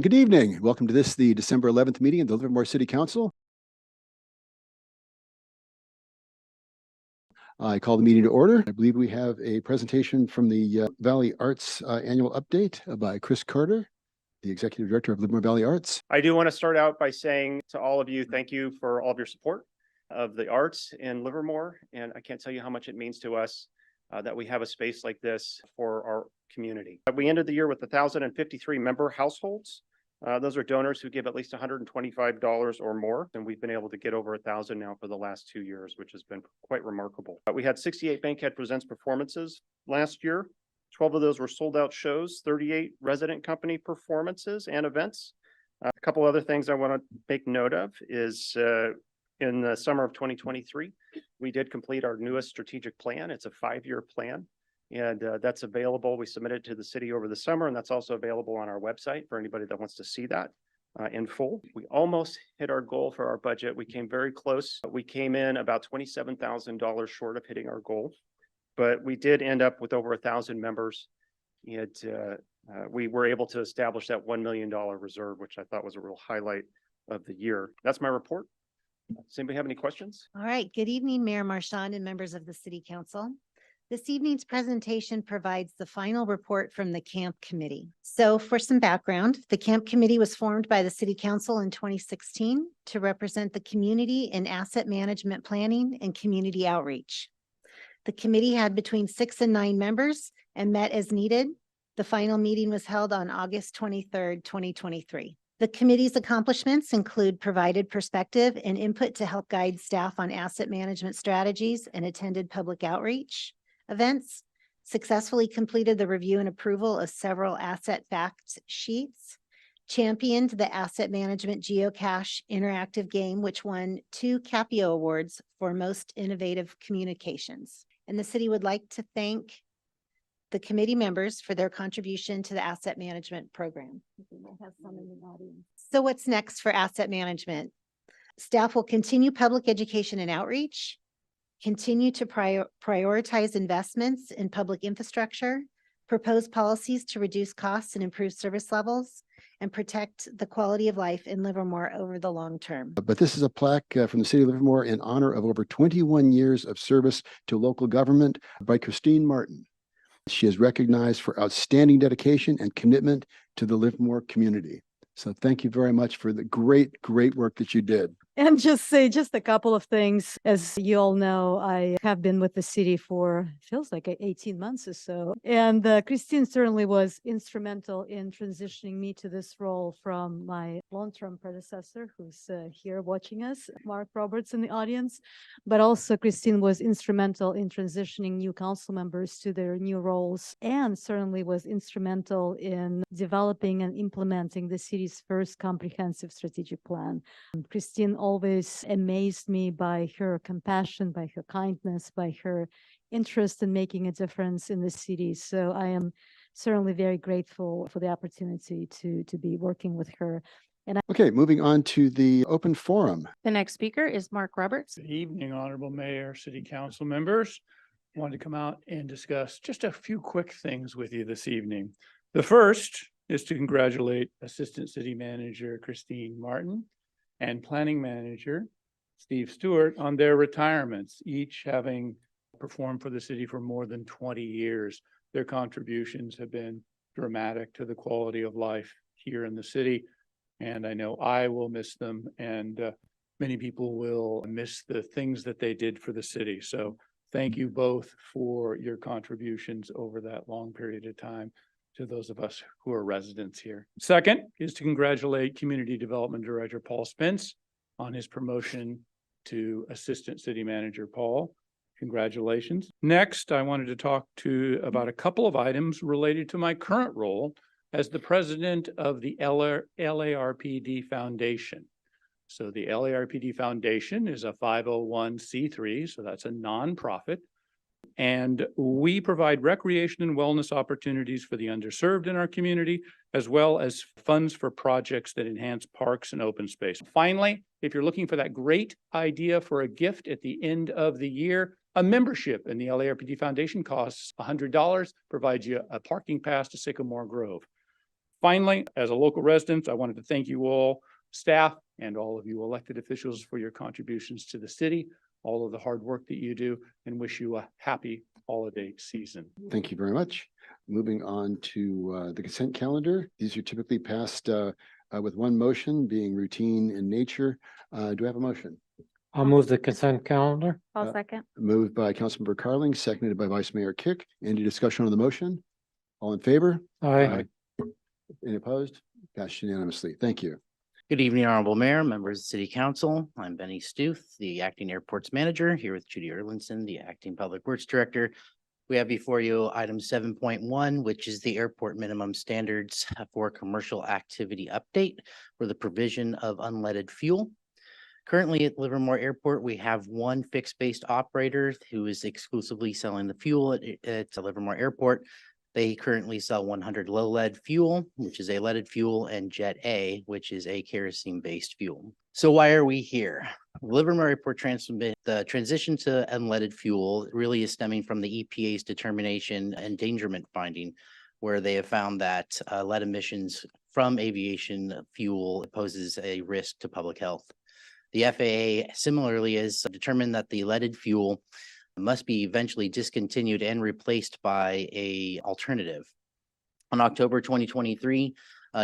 Good evening. Welcome to the December 11th meeting of the Livermore City Council. I call the meeting to order. I believe we have a presentation from the Valley Arts annual update by Chris Carter, the Executive Director of Livermore Valley Arts. I do want to start out by saying to all of you, thank you for all of your support of the arts in Livermore. And I can't tell you how much it means to us that we have a space like this for our community. We ended the year with 1,053 member households. Those are donors who give at least $125 or more, and we've been able to get over 1,000 now for the last 2 years, which has been quite remarkable. We had 68 Bankhead Presents performances last year. 12 of those were sold out shows, 38 resident company performances and events. A couple other things I want to make note of is in the summer of 2023, we did complete our newest strategic plan. It's a 5-year plan. And that's available. We submitted to the city over the summer, and that's also available on our website for anybody that wants to see that in full. We almost hit our goal for our budget. We came very close. We came in about $27,000 short of hitting our goal, but we did end up with over 1,000 members. And we were able to establish that $1 million reserve, which I thought was a real highlight of the year. That's my report. Does anybody have any questions? All right. Good evening, Mayor Marchand and members of the City Council. This evening's presentation provides the final report from the Camp Committee. So for some background, the Camp Committee was formed by the City Council in 2016 to represent the community in asset management planning and community outreach. The committee had between 6 and 9 members and met as needed. The final meeting was held on August 23rd, 2023. The committee's accomplishments include provided perspective and input to help guide staff on asset management strategies and attended public outreach events, successfully completed the review and approval of several asset fact sheets, championed the asset management geocache interactive game, which won 2 Capio Awards for most innovative communications. And the city would like to thank the committee members for their contribution to the asset management program. We might have some in the audience. So what's next for asset management? Staff will continue public education and outreach, continue to prioritize investments in public infrastructure, propose policies to reduce costs and improve service levels, and protect the quality of life in Livermore over the long term. But this is a plaque from the City of Livermore in honor of over 21 years of service to local government by Christine Martin. She is recognized for outstanding dedication and commitment to the Livermore community. So thank you very much for the great work that you did. And just a couple of things. As you all know, I have been with the city for, feels like 18 months or so. And Christine certainly was instrumental in transitioning me to this role from my long-term predecessor, who's here watching us, Mark Roberts in the audience. But also Christine was instrumental in transitioning new council members to their new roles, and certainly was instrumental in developing and implementing the city's first comprehensive strategic plan. Christine always amazed me by her compassion, by her kindness, by her interest in making a difference in the city. So I am certainly very grateful for the opportunity to be working with her. Okay, moving on to the open forum. The next speaker is Mark Roberts. Good evening, Honorable Mayor, City Council members. I wanted to come out and discuss just a few quick things with you this evening. The first is to congratulate Assistant City Manager Christine Martin and Planning Manager Steve Stewart on their retirements, each having performed for the city for more than 20 years. Their contributions have been dramatic to the quality of life here in the city, and I know I will miss them, and many people will miss the things that they did for the city. So thank you both for your contributions over that long period of time to those of us who are residents here. Second is to congratulate Community Development Director Paul Spence on his promotion to Assistant City Manager. Paul, congratulations. Next, I wanted to talk about a couple of items related to my current role as the president of the LARPD Foundation. So the LARPD Foundation is a 501c3, so that's a nonprofit. And we provide recreation and wellness opportunities for the underserved in our community, as well as funds for projects that enhance parks and open space. Finally, if you're looking for that great idea for a gift at the end of the year, a membership in the LARPD Foundation costs $100, provides you a parking pass to Sycamore Grove. Finally, as a local resident, I wanted to thank you all, staff, and all of you elected officials for your contributions to the city, all of the hard work that you do, and wish you a happy holiday season. Thank you very much. Moving on to the consent calendar. These are typically passed with one motion, being routine in nature. Do I have a motion? I'll move the consent calendar. I'll second. Moved by Councilmember Carling, seconded by Vice Mayor Kick. Any discussion on the motion? All in favor? Aye. Any opposed? Passed unanimously. Thank you. Good evening, Honorable Mayor, members of the City Council. I'm Benny Stuth, the Acting Airports Manager, here with Judy Erlinson, the Acting Public Works Director. We have before you item 7.1, which is the airport minimum standards for commercial activity update for the provision of unleaded fuel. Currently at Livermore Airport, we have one fixed-based operator who is exclusively selling the fuel at Livermore Airport. They currently sell 100 low lead fuel, which is a leaded fuel, and Jet A, which is a kerosene-based fuel. So why are we here? Livermore Airport the transition to unleaded fuel really is stemming from the EPA's determination endangerment finding, where they have found that lead emissions from aviation fuel poses a risk to public health. The FAA similarly has determined that the leaded fuel must be eventually discontinued and replaced by a alternative. On October 2023,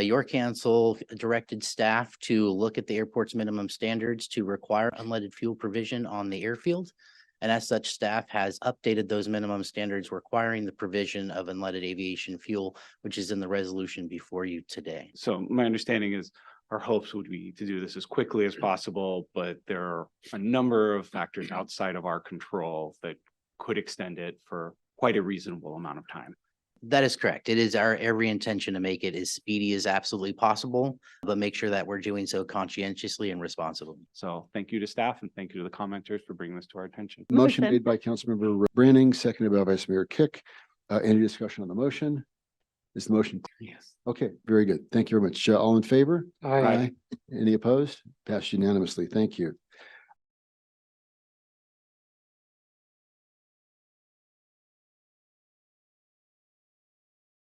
your council directed staff to look at the airport's minimum standards to require unleaded fuel provision on the airfield. And as such, staff has updated those minimum standards requiring the provision of unleaded aviation fuel, which is in the resolution before you today. So my understanding is our hopes would be to do this as quickly as possible, but there are a number of factors outside of our control that could extend it for quite a reasonable amount of time. That is correct. It is our every intention to make it as speedy as absolutely possible, but make sure that we're doing so conscientiously and responsibly. So thank you to staff and thank you to the commenters for bringing this to our attention. Motion Motion. made by Councilmember Branning, seconded by Vice Mayor Kick. Any discussion on the motion? Is the motion? Yes. Okay, very good. Thank you very much. All in favor? Aye. Any opposed? Passed unanimously. Thank you.